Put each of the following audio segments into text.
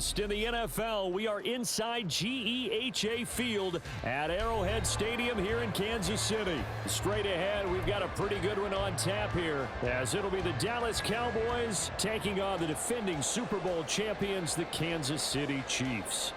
Next in the NFL, we are inside GEHA Field at Arrowhead Stadium here in Kansas City. Straight ahead, we've got a pretty good one on tap here, as it'll be the Dallas Cowboys taking on the defending Super Bowl champions, the Kansas City Chiefs.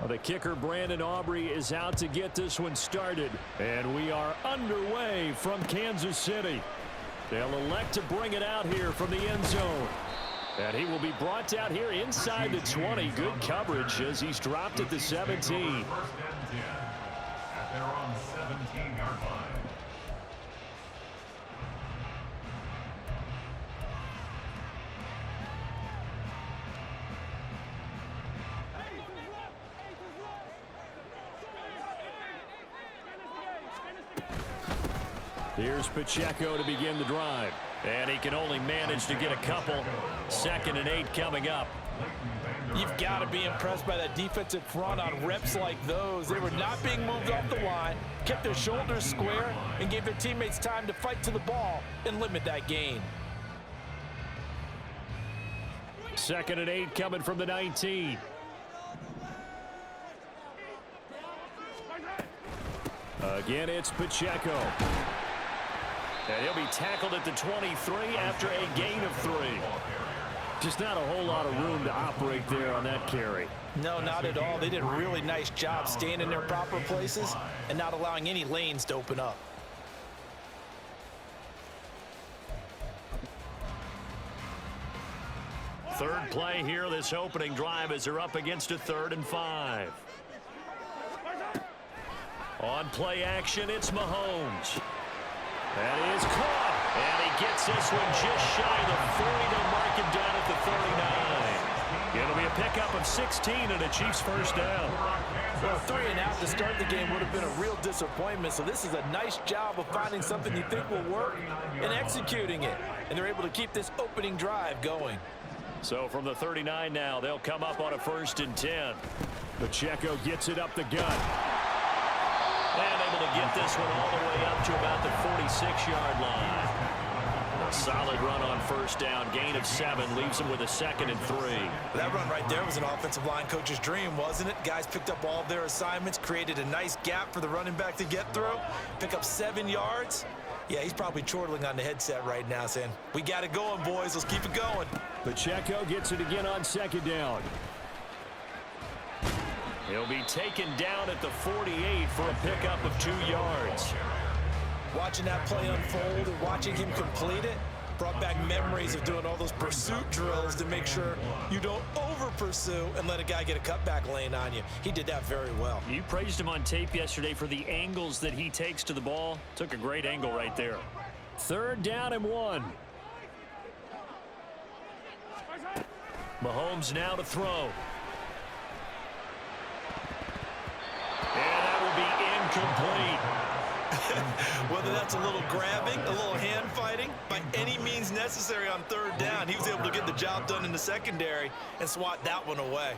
The kicker, Brandon Aubrey, is out to get this one started. And we are underway from Kansas City. They'll elect to bring it out here from the end zone. And he will be brought out here inside the 20. Good coverage as he's dropped at the 17. First and 10 at their own 17-yard line. Here's Pacheco to begin the drive. And he can only manage to get a couple. 2nd and 8 coming up. You've got to be impressed by that defensive front on reps like those. They were not being moved off the line, kept their shoulders square, and gave their teammates time to fight to the ball and limit that gain. 2nd and 8 coming from the 19. Again, it's Pacheco. And he'll be tackled at the 23 after a gain of 3. Just not a whole lot of room to operate there on that carry. No, not at all. They did a really nice job staying in their proper places and not allowing any lanes to open up. Third play here, this opening drive, as they're up against a 3rd and 5. On play action, it's Mahomes. That is caught, and he gets this one just shy of the 40 to mark him down at the 39. It'll be a pickup of 16 and a Chiefs first down. Well, 3 and out to start the game would have been a real disappointment, so this is a nice job of finding something you think will work and executing it, and they're able to keep this opening drive going. So from the 39 now, they'll come up on a 1st and 10. Pacheco gets it up the gut. And able to get this one all the way up to about the 46-yard line. A solid run on 1st down. Gain of 7 leaves him with a 2nd and 3. That run right there was an offensive line coach's dream, wasn't it? Guys picked up all of their assignments, created a nice gap for the running back to get through, pick up 7 yards. Yeah, he's probably chortling on the headset right now saying, we got it going, boys. Let's keep it going. Pacheco gets it again on 2nd down. He'll be taken down at the 48 for a pickup of 2 yards. Watching that play unfold and watching him complete it brought back memories of doing all those pursuit drills to make sure you don't over-pursue and let a guy get a cutback lane on you. He did that very well. You praised him on tape yesterday for the angles that he takes to the ball. Took a great angle right there. 3rd down and 1. Mahomes now to throw. And that will be incomplete. Whether that's a little grabbing, a little hand fighting, by any means necessary on 3rd down, he was able to get the job done in the secondary and swat that one away.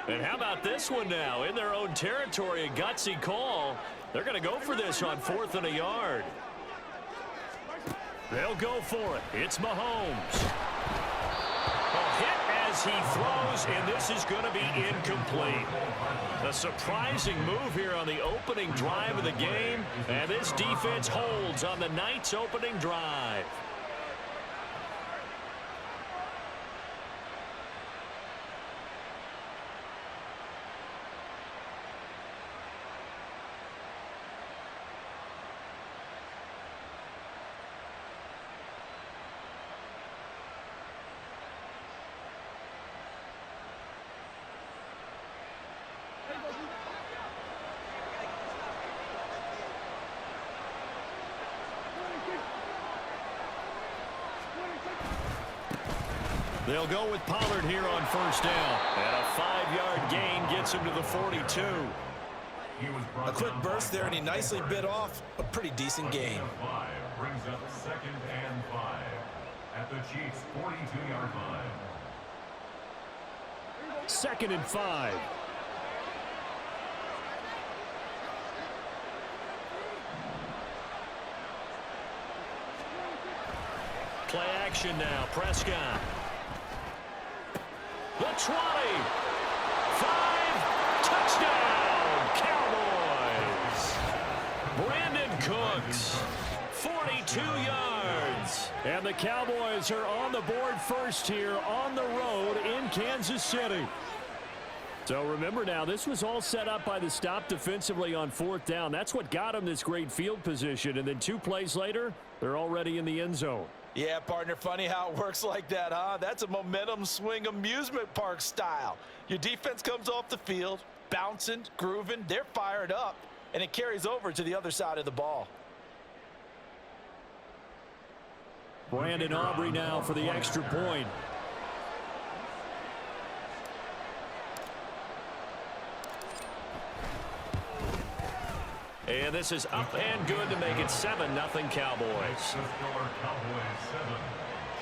And how about this one now? In their own territory, a gutsy call. They're going to go for this on 4th and a yard. They'll go for it. It's Mahomes. A hit as he throws, and this is going to be incomplete. A surprising move here on the opening drive of the game, and this defense holds on the night's opening drive. They'll go with Pollard here on first down. And a 5-yard gain gets him to the 42. A quick burst there, and he nicely bit off a pretty decent gain. Brings up 2nd and 5 at the Chiefs' 42-yard line. 2nd and 5. Play action now. Prescott. The 20. 5. Touchdown, Cowboys. Brandon Cooks. 42 yards. And the Cowboys are on the board first here on the road in Kansas City. So remember now, this was all set up by the stop defensively on 4th down. That's what got them this great field position. And then 2 plays later, they're already in the end zone. Yeah, partner, funny how it works like that, huh? That's a momentum swing amusement park style. Your defense comes off the field, bouncing, grooving, they're fired up, and it carries over to the other side of the ball. Brandon Aubrey now for the extra point. And this is up and good to make it 7-0 Cowboys. Cowboys 7,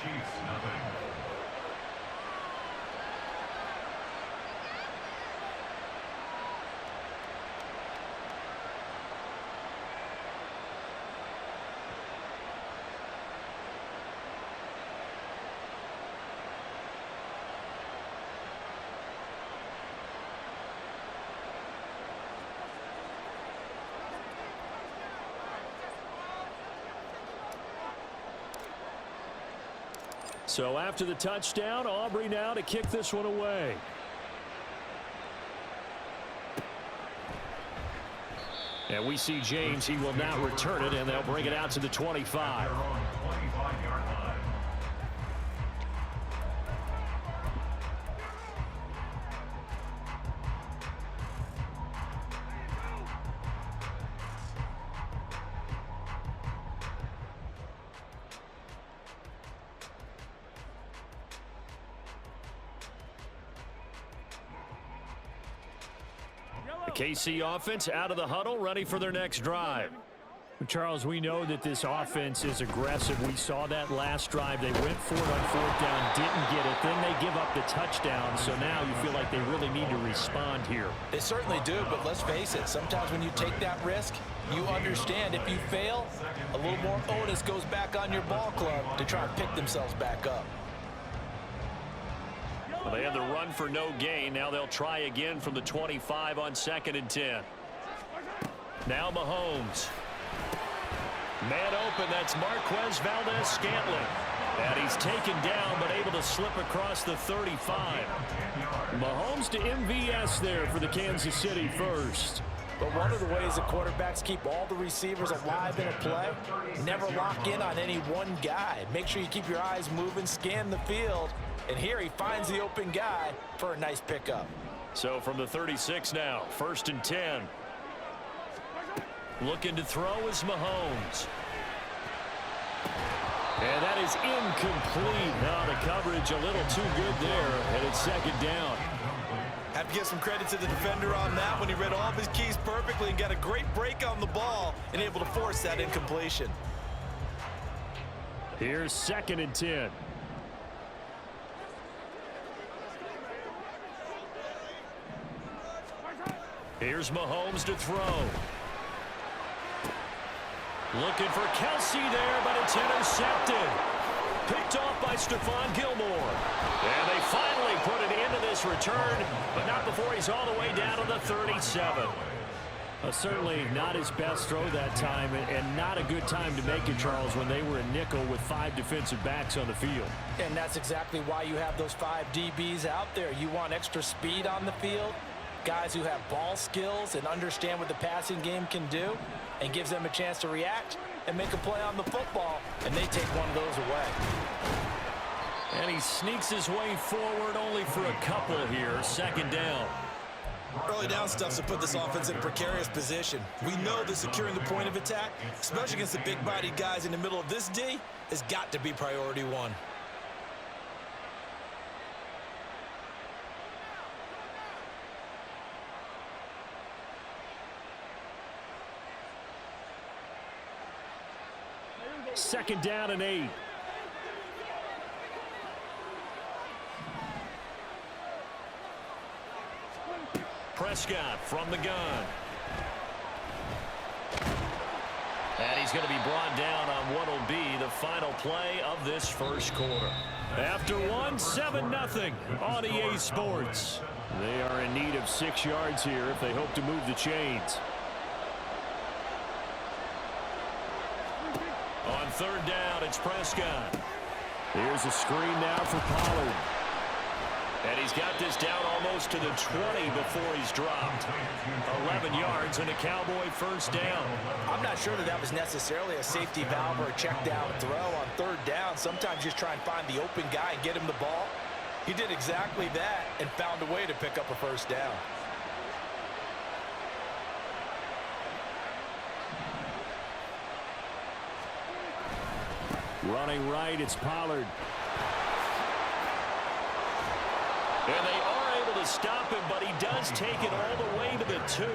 Chiefs 0. So after the touchdown, Aubrey now to kick this one away. And we see James. He will not return it, and they'll bring it out to the 25. They're on 25-yard line. KC offense out of the huddle, ready for their next drive. Charles, we know that this offense is aggressive. We saw that last drive. They went for it on 4th down, didn't get it. Then they give up the touchdown. So now you feel like they really need to respond here. They certainly do, but let's face it. Sometimes when you take that risk, you understand if you fail, a little more onus goes back on your ball club to try and pick themselves back up. Well, they had the run for no gain. Now they'll try again from the 25 on 2nd and 10. Now Mahomes. Man open, that's Marquez Valdez-Scantling. And he's taken down, but able to slip across the 35. Mahomes to MVS there for the Kansas City first. But one of the ways that quarterbacks keep all the receivers alive in a play, never lock in on any one guy. Make sure you keep your eyes moving, scan the field. And here he finds the open guy for a nice pickup. So from the 36 now, 1st and 10. Looking to throw is Mahomes. And that is incomplete. Now the coverage a little too good there, and it's 2nd down. Have to give some credit to the defender on that when he read all of his keys perfectly and got a great break on the ball and able to force that incompletion. Here's 2nd and 10. Here's Mahomes to throw. Looking for Kelsey there, but it's intercepted. Picked off by Stephon Gilmore. And they finally put it into this return, but not before he's all the way down to the 37. Certainly not his best throw that time, and not a good time to make it, Charles, when they were in nickel with 5 defensive backs on the field. And that's exactly why you have those 5 DBs out there. You want extra speed on the field, guys who have ball skills and understand what the passing game can do, and gives them a chance to react and make a play on the football, and they take one of those away. And he sneaks his way forward only for a couple here. 2nd down. Early down stuff's to put this offense in a precarious position. We know that securing the point of attack, especially against the big-bodied guys in the middle of this D, has got to be priority 1. 2nd down and 8. Prescott from the gun. And he's going to be brought down on what will be the final play of this first quarter. After one, 7-0 on EA Sports. They are in need of 6 yards here if they hope to move the chains. On 3rd down, it's Prescott. Here's a screen now for Pollard. And he's got this down almost to the 20 before he's dropped. 11 yards and a Cowboy 1st down. I'm not sure that was necessarily a safety valve or a check down throw on 3rd down. Sometimes just try and find the open guy and get him the ball. He did exactly that and found a way to pick up a 1st down. Running right, it's Pollard. And they are able to stop him, but he does take it all the way to the 2.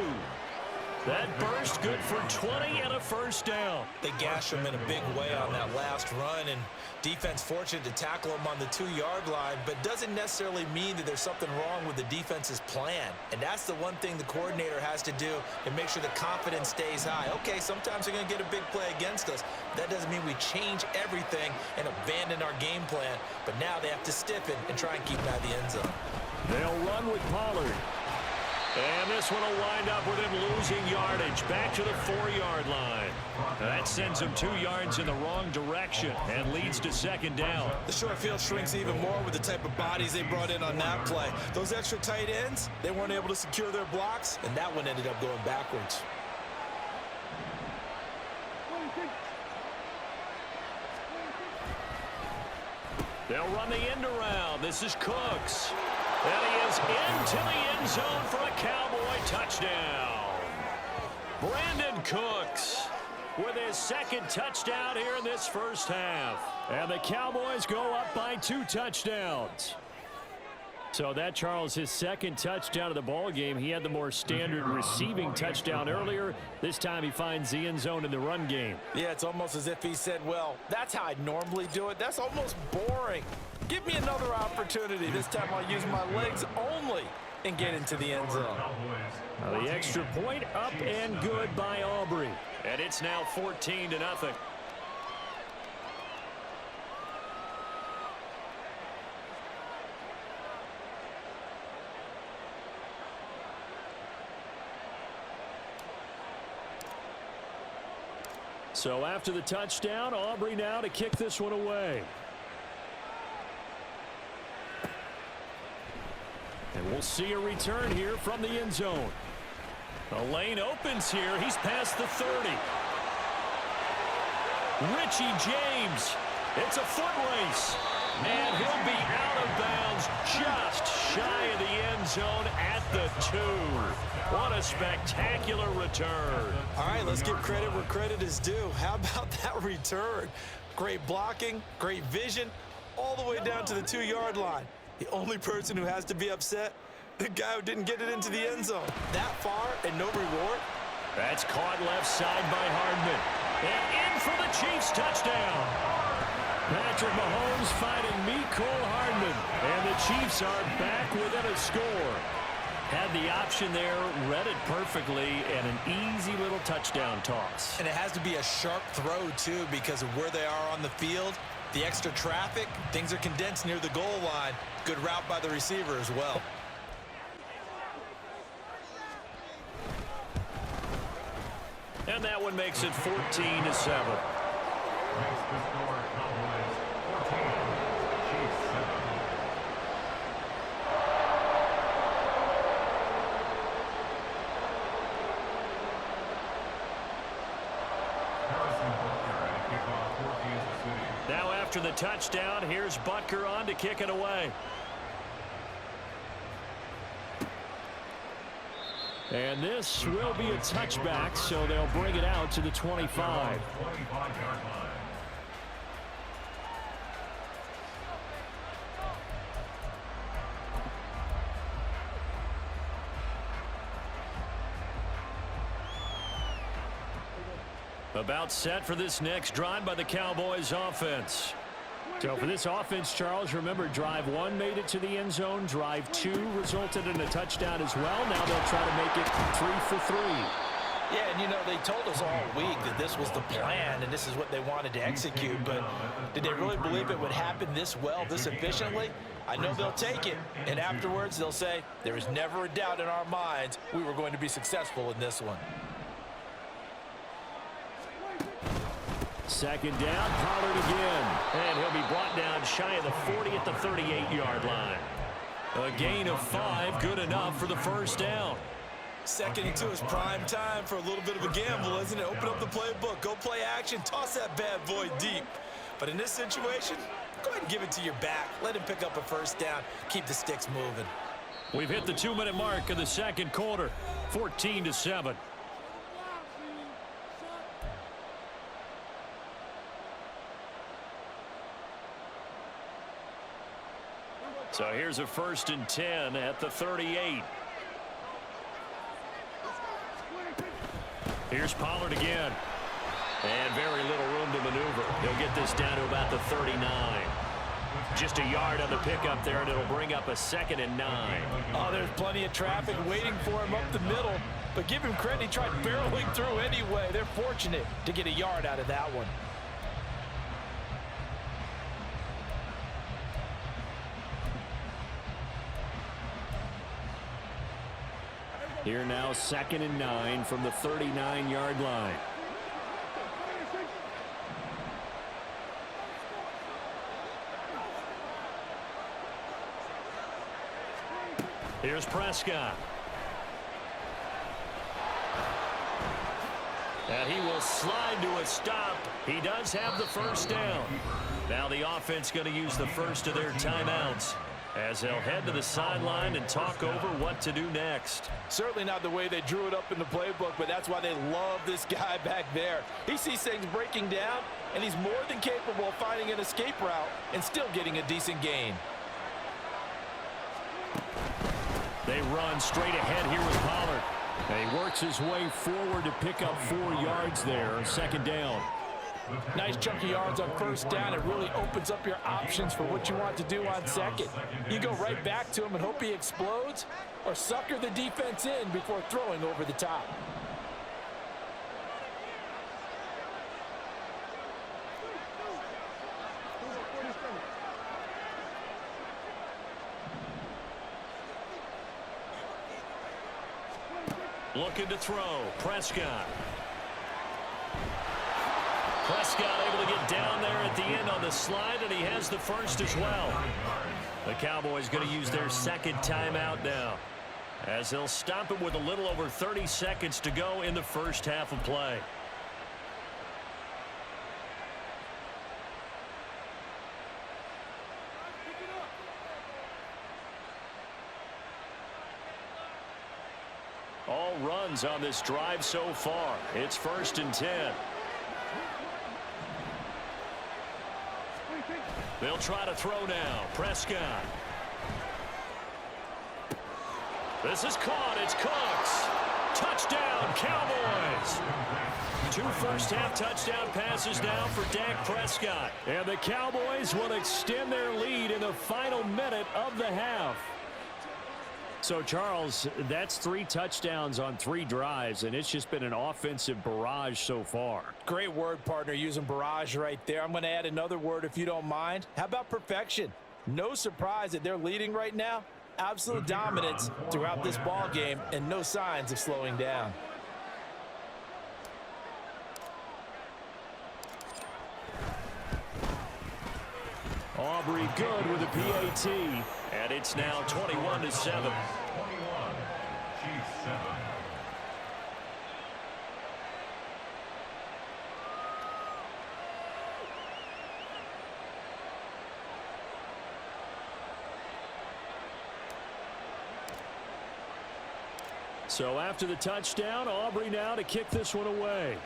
That burst good for 20 and a 1st down. They gashed him in a big way on that last run, and defense fortunate to tackle him on the 2-yard line, but doesn't necessarily mean that there's something wrong with the defense's plan. And that's the one thing the coordinator has to do and make sure the confidence stays high. Okay, sometimes they're going to get a big play against us. That doesn't mean we change everything and abandon our game plan, but now they have to stiffen and try and keep him out of the end zone. They'll run with Pollard. And this one will wind up with him losing yardage back to the 4-yard line. That sends him 2 yards in the wrong direction and leads to 2nd down. The short field shrinks even more with the type of bodies they brought in on that play. Those extra tight ends, they weren't able to secure their blocks, and that one ended up going backwards. They'll run the end around. This is Cooks. And he is into the end zone for a Cowboy touchdown. Brandon Cooks with his 2nd touchdown here in this first half. And the Cowboys go up by 2 touchdowns. So that, Charles, his 2nd touchdown of the ball game. He had the more standard receiving touchdown earlier. This time he finds the end zone in the run game. Yeah, it's almost as if he said, well, that's how I normally do it. That's almost boring. Give me another opportunity. This time I'll use my legs only and get into the end zone. The extra point up and good by Aubrey. And it's now 14-0. So after the touchdown, Aubrey now to kick this one away. And we'll see a return here from the end zone. The lane opens here. He's past the 30. Richie James. It's a foot race. And he'll be out of bounds just shy of the end zone at the 2. What a spectacular return. All right, let's give credit where credit is due. How about that return? Great blocking, great vision, all the way down to the 2-yard line. The only person who has to be upset, the guy who didn't get it into the end zone. That far and no reward. That's caught left side by Hardman. And in for the Chiefs touchdown. Patrick Mahomes fighting Mecole Hardman. And the Chiefs are back within a score. Had the option there, read it perfectly, and an easy little touchdown toss. And it has to be a sharp throw, too, because of where they are on the field. The extra traffic, things are condensed near the goal line. Good route by the receiver as well. And that one makes it 14-7. Makes the score Cowboys 14, Chiefs 7. Now after the touchdown, here's Butker on to kick it away. And this will be a touchback, so they'll bring it out to the 25. 25-yard line. About set for this next drive by the Cowboys offense. So for this offense, Charles, remember, drive 1 made it to the end zone. Drive 2 resulted in a touchdown as well. Now they'll try to make it 3 for 3. Yeah, and you know, they told us all week that this was the plan and this is what they wanted to execute, but did they really believe it would happen this well, this efficiently? I know they'll take it, and afterwards they'll say, there is never a doubt in our minds we were going to be successful in this one. Second down, Pollard again. And he'll be brought down shy of the 40 at the 38-yard line. A gain of 5, good enough for the first down. Second and 2 is prime time for a little bit of a gamble, isn't it? Open up the playbook, go play action, toss that bad boy deep. But in this situation, go ahead and give it to your back. Let him pick up a first down. Keep the sticks moving. We've hit the 2-minute mark of the second quarter, 14-7. So here's a 1st and 10 at the 38. Here's Pollard again. And very little room to maneuver. He'll get this down to about the 39. Just a yard on the pickup there, and it'll bring up a 2nd and 9. Oh, there's plenty of traffic waiting for him up the middle. But give him credit, he tried barreling through anyway. They're fortunate to get a yard out of that one. Here now, 2nd and 9 from the 39-yard line. Here's Prescott. And he will slide to a stop. He does have the first down. Now the offense going to use the first of their timeouts as they'll head to the sideline and talk over what to do next. Certainly not the way they drew it up in the playbook, but that's why they love this guy back there. He sees things breaking down, and he's more than capable of finding an escape route and still getting a decent gain. They run straight ahead here with Pollard. And he works his way forward to pick up 4 yards there, 2nd down. Nice chunky yards on first down. It really opens up your options for what you want to do on second. You go right back to him and hope he explodes, or sucker the defense in before throwing over the top. Looking to throw. Prescott. Prescott able to get down there at the end on the slide, and he has the first as well. The Cowboys going to use their 2nd timeout now, as they'll stop it with a little over 30 seconds to go in the first half of play. All runs on this drive so far. It's 1st and 10. They'll try to throw now. Prescott. This is caught. It's Cooks. Touchdown, Cowboys. 2 first-half touchdown passes now for Dak Prescott. And the Cowboys will extend their lead in the final minute of the half. So, Charles, that's 3 touchdowns on 3 drives, and it's just been an offensive barrage so far. Great word, partner, using barrage right there. I'm going to add another word if you don't mind. How about perfection? No surprise that they're leading right now. Absolute dominance throughout this ball game and no signs of slowing down. Aubrey good with a PAT, and it's now 21-7. 21, Chiefs 7. So after the touchdown, Aubrey now to kick this one away.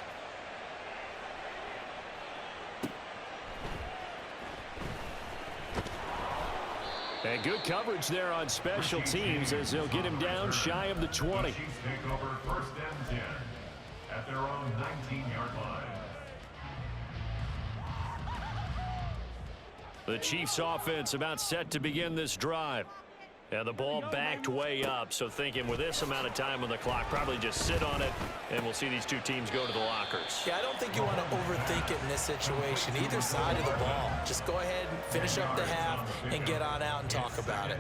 And good coverage there on special teams as they'll get him down shy of the 20. Chiefs take over 1st and 10 at their own 19-yard line. The Chiefs offense about set to begin this drive. And the ball backed way up, so thinking with this amount of time on the clock, probably just sit on it, and we'll see these two teams go to the lockers. Yeah, I don't think you want to overthink it in this situation, either side of the ball. Just go ahead and finish up the half and get on out and talk about it.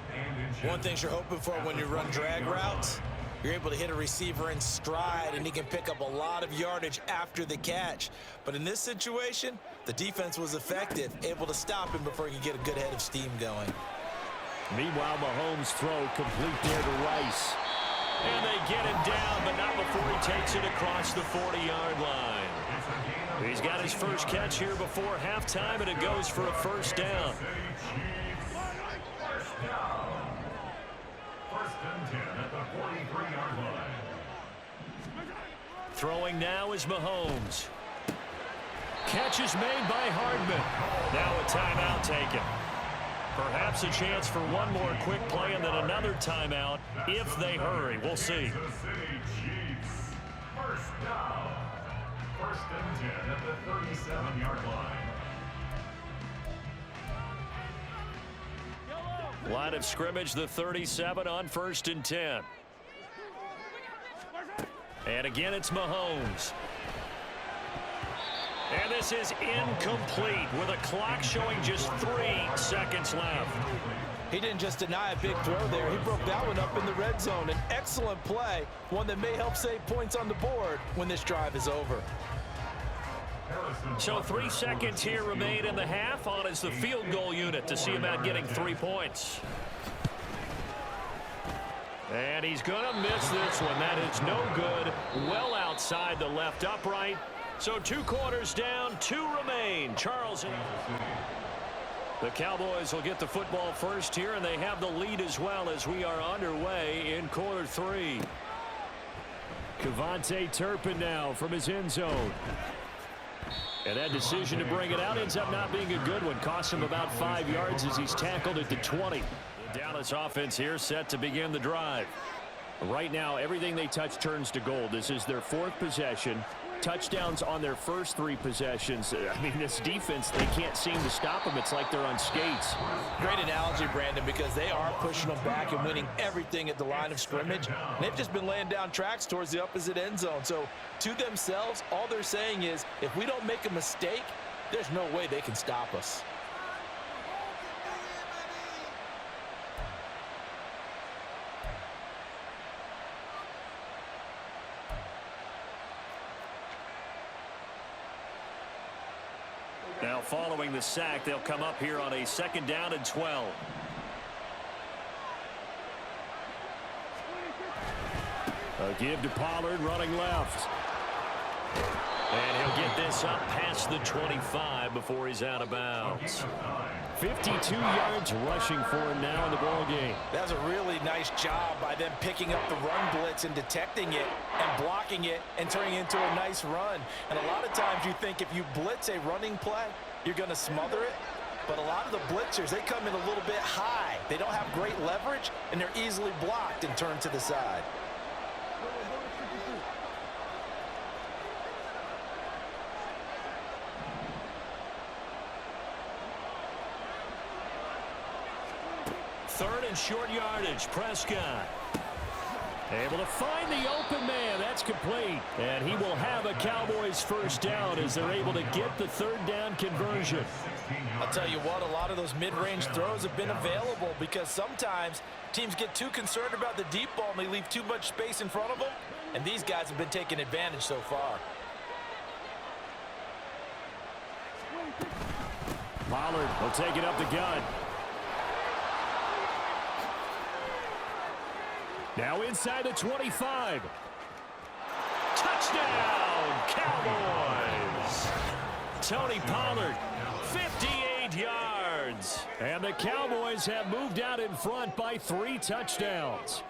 One thing you're hoping for when you run drag routes, you're able to hit a receiver in stride, and he can pick up a lot of yardage after the catch. But in this situation, the defense was effective, able to stop him before he could get a good head of steam going. Meanwhile, Mahomes' throw complete there to Rice. And they get him down, but not before he takes it across the 40-yard line. He's got his first catch here before halftime, and it goes for a first down. First and 10 at the 43-yard line. Throwing now is Mahomes. Catch is made by Hardman. Now a timeout taken. Perhaps a chance for one more quick play and then another timeout if they hurry. We'll see. First down. First and 10 at the 37-yard line. Line of scrimmage, the 37 on first and 10. And again, it's Mahomes. And this is incomplete with a clock showing just 3 seconds left. He didn't just deny a big throw there. He broke that one up in the red zone. An excellent play, one that may help save points on the board when this drive is over. So 3 seconds here remain in the half. On is the field goal unit to see about getting 3 points. And he's going to miss this one. That is no good. Well outside the left upright. So 2 quarters down, 2 remain. Charles. The Cowboys will get the football first here, and they have the lead as well as we are underway in quarter 3. Kevontae Turpin now from his end zone. And that decision to bring it out ends up not being a good one. Costs him about 5 yards as he's tackled at the 20. The Dallas offense here set to begin the drive. Right now, everything they touch turns to gold. This is their 4th possession. Touchdowns on their first 3 possessions. I mean, this defense, they can't seem to stop them. It's like they're on skates. Great analogy, Brandon, because they are pushing them back and winning everything at the line of scrimmage. And they've just been laying down tracks towards the opposite end zone. So to themselves, all they're saying is, if we don't make a mistake, there's no way they can stop us. Now following the sack, they'll come up here on a 2nd down and 12. A give to Pollard running left. And he'll get this up past the 25 before he's out of bounds. 52 yards rushing for him now in the ball game. That was a really nice job by them picking up the run blitz and detecting it and blocking it and turning it into a nice run. And a lot of times you think if you blitz a running play, you're going to smother it. But a lot of the blitzers, they come in a little bit high. They don't have great leverage, and they're easily blocked and turned to the side. Third and short yardage. Prescott able to find the open man. That's complete. And he will have a Cowboys first down as they're able to get the 3rd down conversion. I'll tell you what, a lot of those mid-range throws have been available because sometimes teams get too concerned about the deep ball and they leave too much space in front of them. And these guys have been taking advantage so far. Pollard will take it up the gut. Now inside the 25. Touchdown, Cowboys. Tony Pollard, 58 yards. And the Cowboys have moved out in front by 3 touchdowns.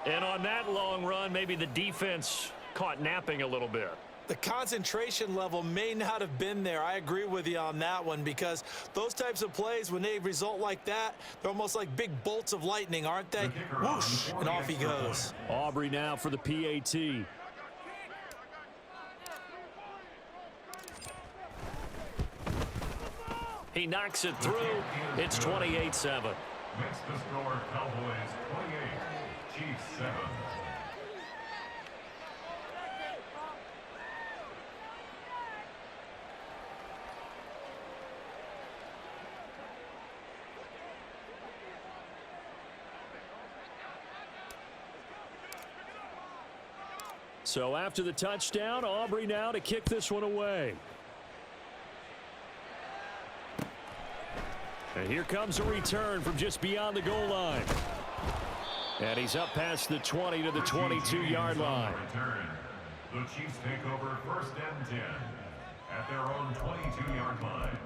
And on that long run, maybe the defense caught napping a little bit. The concentration level may not have been there. I agree with you on that one because those types of plays, when they result like that, they're almost like big bolts of lightning, aren't they? Whoosh, and off he goes. Aubrey now for the PAT. He knocks it through. It's 28-7. Makes the score Cowboys 28, Chiefs 7. So after the touchdown, Aubrey now to kick this one away. And here comes a return from just beyond the goal line. And he's up past the 20 to the 22-yard line. The Chiefs take over 1st and 10 at their own 22-yard line.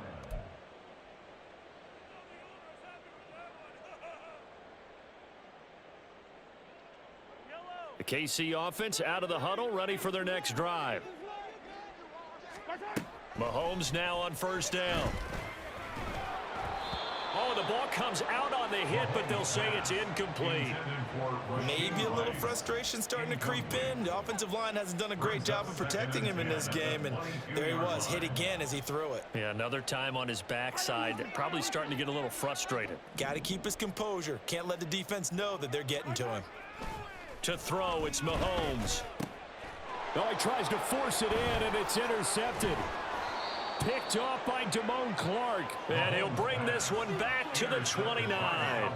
The KC offense out of the huddle, ready for their next drive. Mahomes now on 1st down. Oh, the ball comes out on the hit, but they'll say it's incomplete. Maybe a little frustration starting to creep in. The offensive line hasn't done a great job of protecting him in this game, and there he was, hit again as he threw it. Yeah, another time on his backside, probably starting to get a little frustrated. Got to keep his composure. Can't let the defense know that they're getting to him. To throw, it's Mahomes. Oh, he tries to force it in, and it's intercepted. Picked off by Damone Clark. And he'll bring this one back to the 29.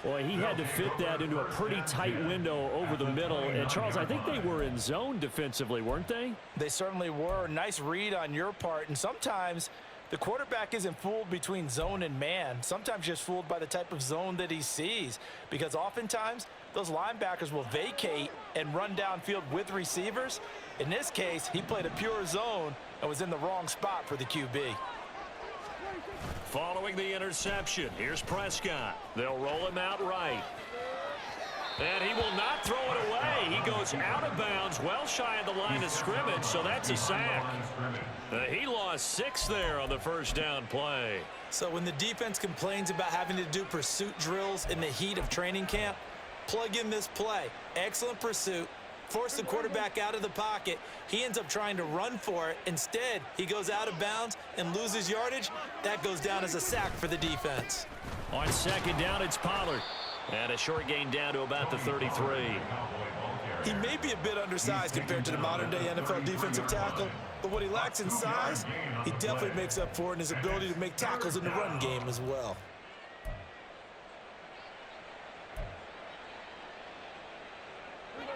Boy, he had to fit that into a pretty tight window over the middle. And, Charles, I think they were in zone defensively, weren't they? They certainly were. Nice read on your part. And sometimes the quarterback isn't fooled between zone and man. Sometimes just fooled by the type of zone that he sees. Because oftentimes, those linebackers will vacate and run downfield with receivers. In this case, he played a pure zone and was in the wrong spot for the QB. Following the interception, here's Prescott. They'll roll him out right. And he will not throw it away. He goes out of bounds, well shy of the line of scrimmage, so that's a sack. He lost 6 there on the 1st down play. So when the defense complains about having to do pursuit drills in the heat of training camp, plug in this play. Excellent pursuit. Force the quarterback out of the pocket. He ends up trying to run for it. Instead, he goes out of bounds and loses yardage. That goes down as a sack for the defense. On 2nd down, it's Pollard. And a short gain down to about the 33. He may be a bit undersized compared to the modern-day NFL defensive tackle, but what he lacks in size, he definitely makes up for it in his ability to make tackles in the run game as well.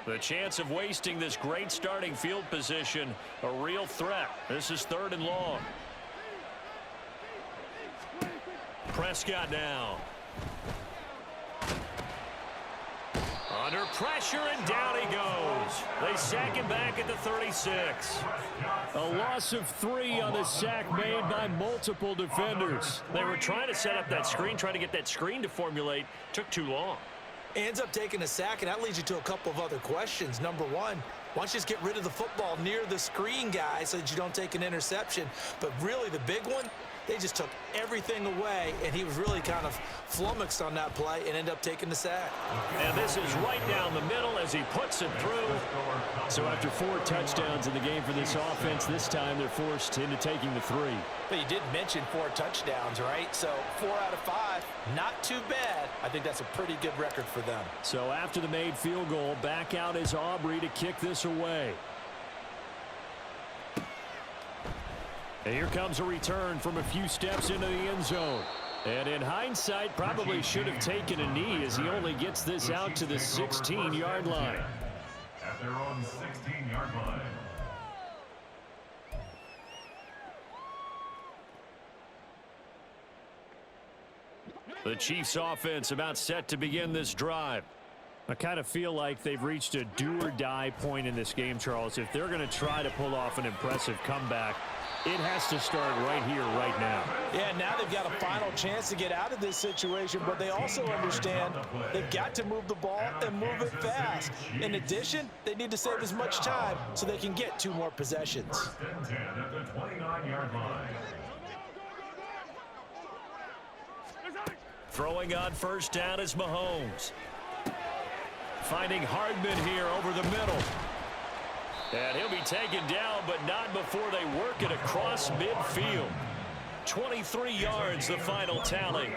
The chance of wasting this great starting field position, a real threat. This is 3rd and long. Prescott now. Under pressure, and down he goes. They sack him back at the 36. A loss of 3 on the sack made by multiple defenders. They were trying to set up that screen, trying to get that screen to formulate. Took too long. Ends up taking a sack, and that leads you to a couple of other questions. Number one, why don't you just get rid of the football near the screen guy so that you don't take an interception? But really the big one, they just took everything away, and he was really kind of flummoxed on that play and ended up taking the sack. And this is right down the middle as he puts it through. So after 4 touchdowns in the game for this offense, this time they're forced into taking the 3. But you did mention 4 touchdowns, right? So 4 out of 5, not too bad. I think that's a pretty good record for them. So after the made field goal, back out is Aubrey to kick this away. And here comes a return from a few steps into the end zone. And in hindsight, probably should have taken a knee as he only gets this out to the 16-yard line. At their own 16-yard line. The Chiefs offense about set to begin this drive. I kind of feel like they've reached a do-or-die point in this game, Charles. If they're going to try to pull off an impressive comeback, it has to start right here, right now. Yeah, now they've got a final chance to get out of this situation, but they also understand they've got to move the ball and move it fast. In addition, they need to save as much time so they can get 2 more possessions. 1st and 10 at the 29-yard line. Throwing on 1st down is Mahomes. Finding Hardman here over the middle. And he'll be taken down, but not before they work it across midfield. 23 yards, the final tally.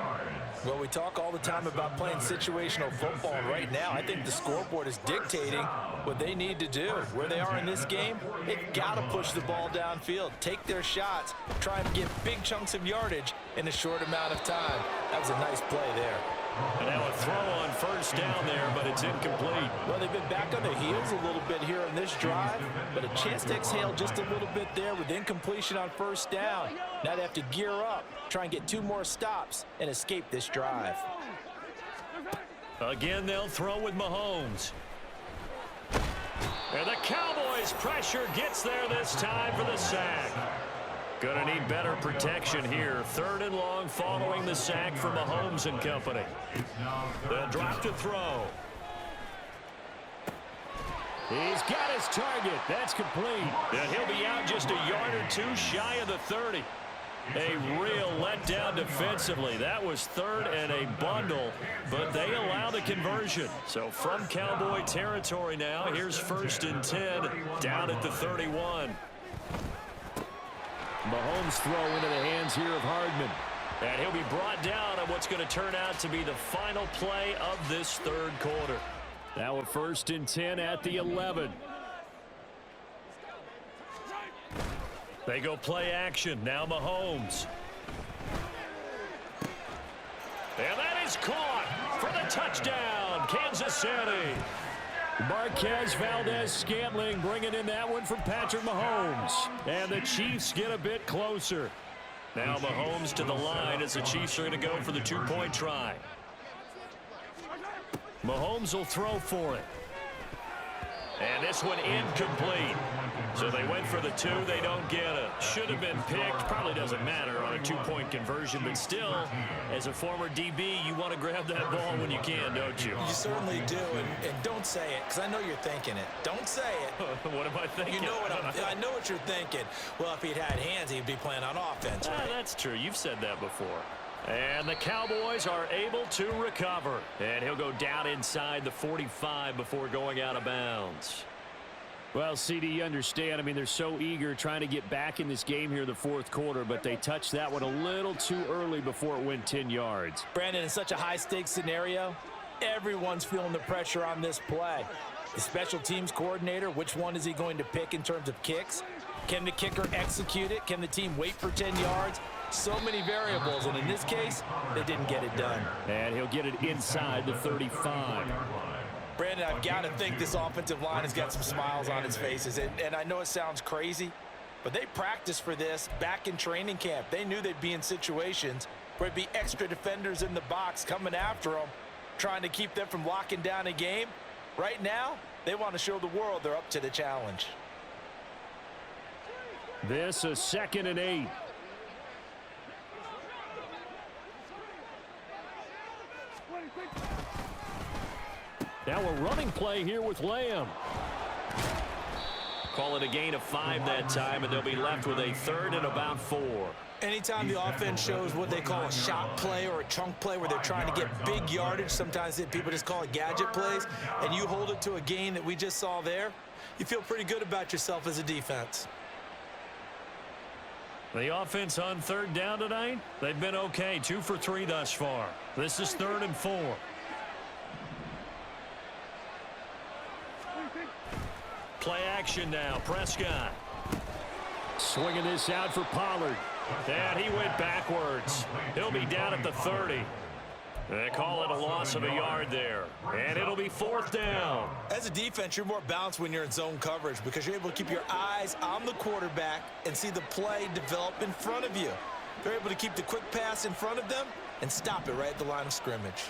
Well, we talk all the time about playing situational football. Right now, I think the scoreboard is dictating what they need to do. Where they are in this game, they've got to push the ball downfield, take their shots, try and get big chunks of yardage in a short amount of time. That was a nice play there. And now a throw on first down there, but it's incomplete. Well, they've been back on their heels a little bit here on this drive, but a chance to exhale just a little bit there with incompletion on first down. Now they have to gear up, try and get 2 more stops, and escape this drive. Again, they'll throw with Mahomes. And the Cowboys' pressure gets there this time for the sack. Going to need better protection here. 3rd and long following the sack from Mahomes and company. They'll drop to throw. He's got his target. That's complete. And he'll be out just a yard or 2 shy of the 30. A real letdown defensively. That was 3rd and a bundle, but they allow the conversion. So from Cowboy territory now, here's 1st and 10 down at the 31. Mahomes throw into the hands here of Hardman. And he'll be brought down on what's going to turn out to be the final play of this 3rd quarter. Now a 1st and 10 at the 11. They go play action. Now Mahomes. And that is caught for the touchdown, Kansas City. Marquez Valdez-Scantling bringing in that one from Patrick Mahomes. And the Chiefs get a bit closer. Now Mahomes to the line as the Chiefs are going to go for the 2-point try. Mahomes will throw for it. And this one incomplete. So they went for the 2. They don't get it. Should have been picked. Probably doesn't matter on a 2-point conversion. But still, as a former DB, you want to grab that ball when you can, don't you? You certainly do. And don't say it, because I know you're thinking it. Don't say it. What am I thinking? You know what I know what you're thinking. Well, if he'd had hands, he'd be playing on offense, right? That's true. You've said that before. And the Cowboys are able to recover. And he'll go down inside the 45 before going out of bounds. Well, CD, you understand. I mean, they're so eager trying to get back in this game here in the 4th quarter, but they touched that one a little too early before it went 10 yards. Brandon, in such a high-stakes scenario, everyone's feeling the pressure on this play. The special teams coordinator, which one is he going to pick in terms of kicks? Can the kicker execute it? Can the team wait for 10 yards? So many variables, and in this case, they didn't get it done. And he'll get it inside the 35. Brandon, I've got to think this offensive line has got some smiles on its faces. And I know it sounds crazy, but they practiced for this back in training camp. They knew they'd be in situations where there'd be extra defenders in the box coming after them, trying to keep them from locking down a game. Right now, they want to show the world they're up to the challenge. This is 2nd and 8. Now a running play here with Lamb. Call it a gain of 5 that time, and they'll be left with a 3rd and about 4. Anytime the offense shows what they call a shot play or a chunk play where they're trying to get big yardage, sometimes people just call it gadget plays, and you hold it to a gain that we just saw there, you feel pretty good about yourself as a defense. The offense on 3rd down tonight, they've been okay. 2 for 3 thus far. This is 3rd and 4. Play action now. Prescott. Swinging this out for Pollard. And he went backwards. He'll be down at the 30. They call it a loss of a yard there. And it'll be 4th down. As a defense, you're more balanced when you're in zone coverage because you're able to keep your eyes on the quarterback and see the play develop in front of you. They're able to keep the quick pass in front of them and stop it right at the line of scrimmage.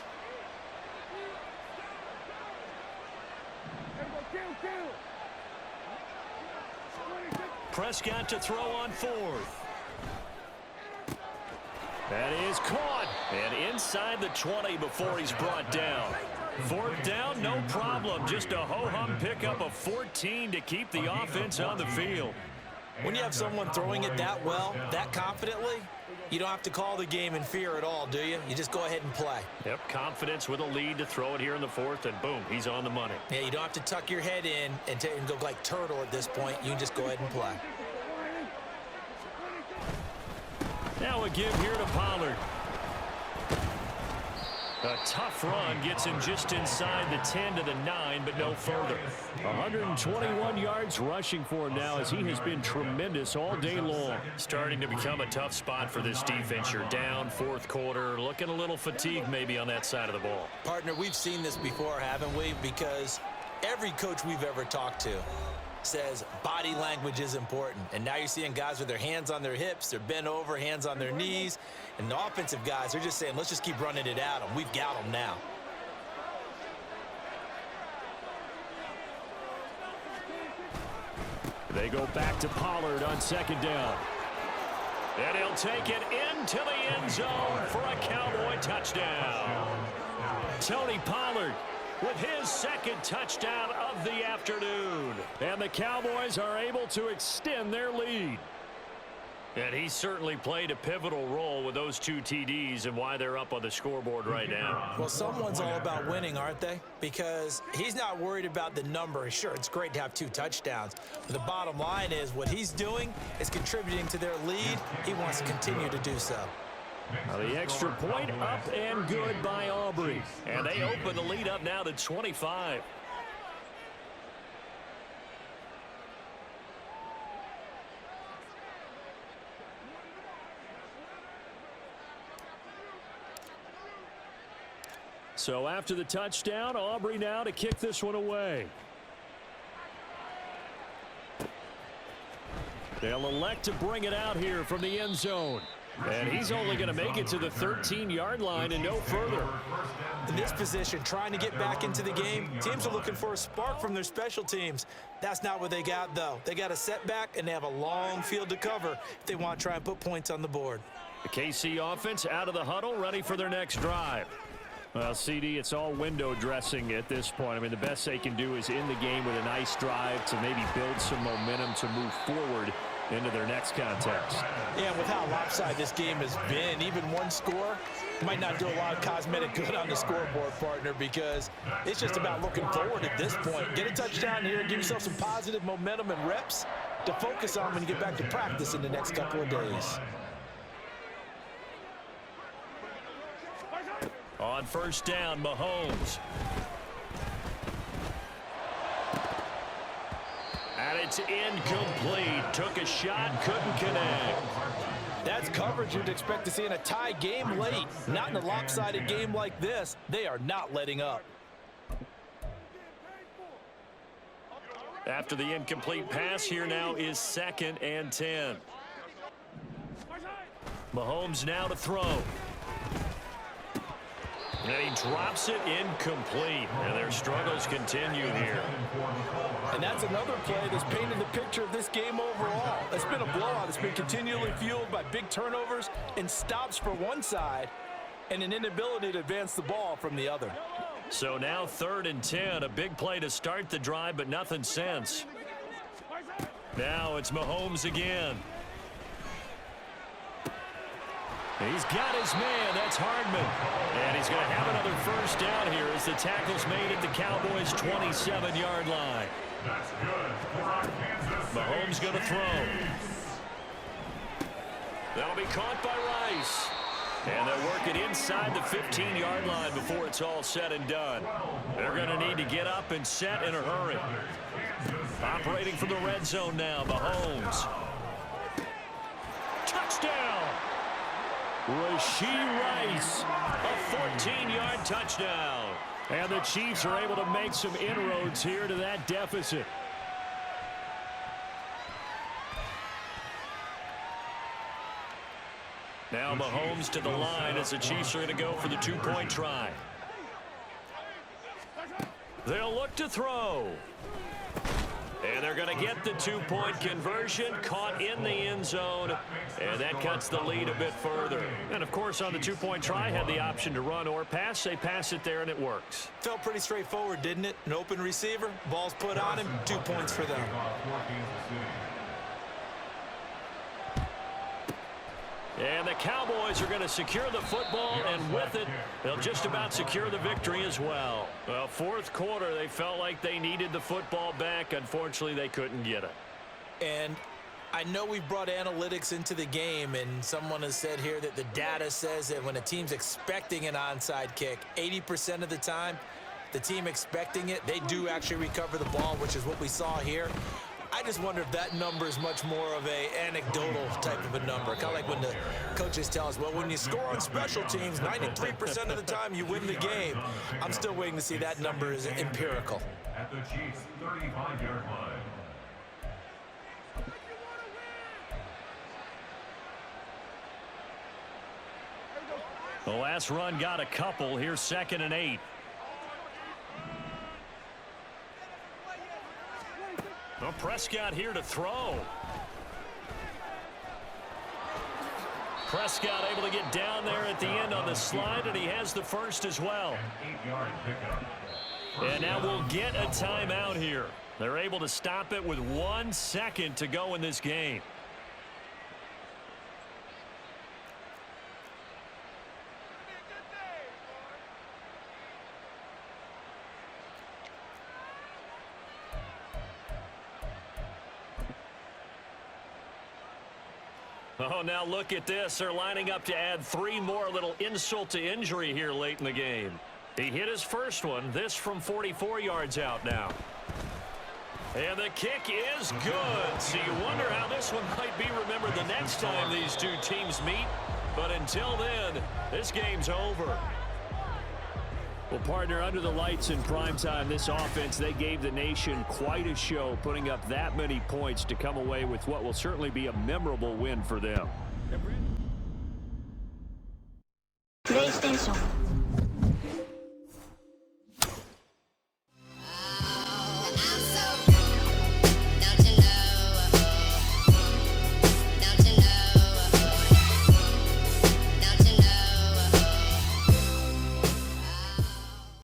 Prescott to throw on 4th. That is caught. And inside the 20 before he's brought down. 4th down, no problem. Just a ho-hum pickup of 14 to keep the offense on the field. When you have someone throwing it that well, that confidently, you don't have to call the game in fear at all, do you? You just go ahead and play. Yep, confidence with a lead to throw it here in the 4th, and boom, he's on the money. Yeah, you don't have to tuck your head in and go like turtle at this point. You can just go ahead and play. Now a give here to Pollard. A tough run gets him just inside the 10 to the 9, but no further. 121 yards rushing for him now as he has been tremendous all day long. Starting to become a tough spot for this defense. You're down fourth quarter, looking a little fatigued maybe on that side of the ball. Partner, we've seen this before, haven't we? Because every coach we've ever talked to says body language is important. And now you're seeing guys with their hands on their hips, they're bent over, hands on their knees. And the offensive guys are just saying, let's just keep running it at them. We've got them now. They go back to Pollard on second down. And he'll take it into the end zone for a Cowboy touchdown. Tony Pollard with his second touchdown of the afternoon. And the Cowboys are able to extend their lead. And he certainly played a pivotal role with those 2 TDs and why they're up on the scoreboard right now. Well, someone's all about winning, aren't they? Because he's not worried about the number. Sure, it's great to have 2 touchdowns. But the bottom line is what he's doing is contributing to their lead. He wants to continue to do so. Now the extra point up and good by Aubrey. And they open the lead up now to 25. So after the touchdown, Aubrey now to kick this one away. They'll elect to bring it out here from the end zone. And he's only going to make it to the 13-yard line and no further. In this position, trying to get back into the game, teams are looking for a spark from their special teams. That's not what they got, though. They got a setback, and they have a long field to cover if they want to try and put points on the board. The KC offense out of the huddle, ready for their next drive. Well, CD, it's all window dressing at this point. I mean, the best they can do is in the game with a nice drive to maybe build some momentum to move forward into their next contest. Yeah, with how lopsided this game has been, even one score might not do a lot of cosmetic good on the scoreboard, partner, because it's just about looking forward at this point. Get a touchdown here, give yourself some positive momentum and reps to focus on when you get back to practice in the next couple of days. On first down, Mahomes. And it's incomplete. Took a shot, couldn't connect. That's coverage you'd expect to see in a tie game late. Not in a lopsided game like this. They are not letting up. After the incomplete pass, here now is 2nd and 10. Mahomes now to throw. And he drops it incomplete. And their struggles continue here. And that's another play that's painted the picture of this game overall. It's been a blowout. It's been continually fueled by big turnovers and stops for one side and an inability to advance the ball from the other. So now 3rd and 10. A big play to start the drive, but nothing since. Now it's Mahomes again. He's got his man. That's Hardman. And he's going to have another first down here as the tackle's made at the Cowboys' 27-yard line. That's good. Mahomes going to throw. That'll be caught by Rice. And they'll work it inside the 15-yard line before it's all said and done. They're going to need to get up and set in a hurry. Operating from the red zone now, Mahomes. Touchdown! Rashee Rice, a 14-yard touchdown. And the Chiefs are able to make some inroads here to that deficit. Now Mahomes to the line as the Chiefs are going to go for the 2-point try. They'll look to throw. And they're going to get the 2-point conversion, caught in the end zone, and that cuts the lead a bit further. And, of course, on the 2-point try, had the option to run or pass. They pass it there, and it works. Felt pretty straightforward, didn't it? An open receiver, ball's put on him, 2 points for them. And the Cowboys are going to secure the football, and with it, they'll just about secure the victory as well. Well, fourth quarter, they felt like they needed the football back. Unfortunately, they couldn't get it. And I know we've brought analytics into the game, and someone has said here that the data says that when a team's expecting an onside kick, 80% of the time, the team expecting it, they do actually recover the ball, which is what we saw here. I just wonder if that number is much more of a anecdotal type of a number. Kind of like when the coaches tell us, well, when you score on special teams, 93% of the time you win the game. I'm still waiting to see that number is empirical. At the Chiefs' 35-yard line. The last run got a couple. Here's 2nd and 8. Well, Prescott here to throw. Prescott able to get down there at the end on the slide, and he has the first as well. An 8-yard pickup. And now we'll get a timeout here. They're able to stop it with 1 second to go in this game. Oh, now look at this. They're lining up to add 3 more, little insult to injury here late in the game. He hit his first one. This from 44 yards out now. And the kick is good. So you wonder how this one might be remembered the next time these two teams meet. But until then, this game's over. Well, partner, under the lights in primetime, this offense, they gave the nation quite a show, putting up that many points to come away with what will certainly be a memorable win for them. PlayStation